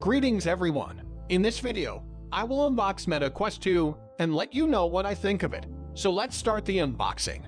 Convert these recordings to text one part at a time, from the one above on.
Greetings everyone! In this video, I will unbox Meta Quest 2 and let you know what I think of it. So let's start the unboxing.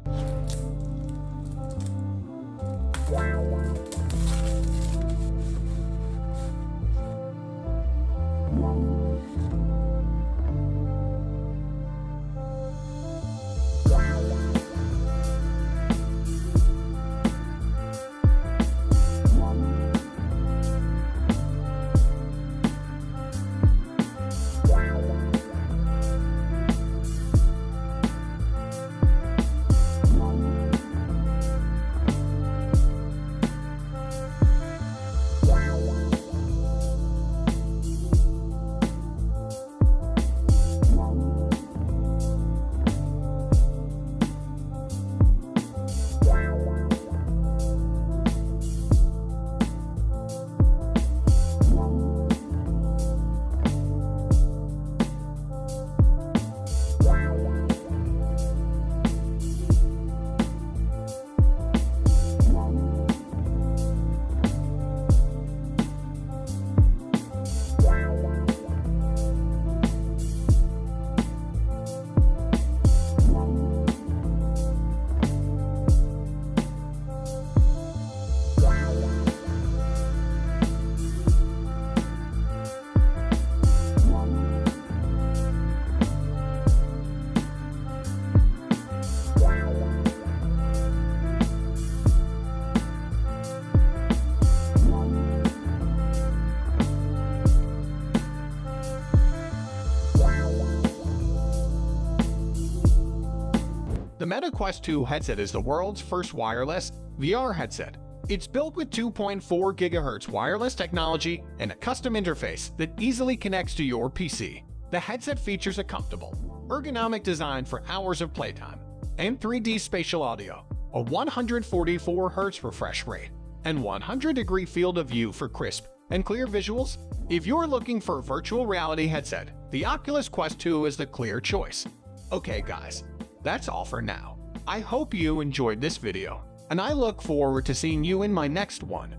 The Meta Quest 2 headset is the world's first wireless VR headset. It's built with 2.4 GHz wireless technology and a custom interface that easily connects to your PC. The headset features a comfortable, ergonomic design for hours of playtime, and 3D spatial audio, a 144 Hz refresh rate, and 100-degree field of view for crisp and clear visuals. If you're looking for a virtual reality headset, the Oculus Quest 2 is the clear choice. Okay guys, that's all for now. I hope you enjoyed this video, and I look forward to seeing you in my next one.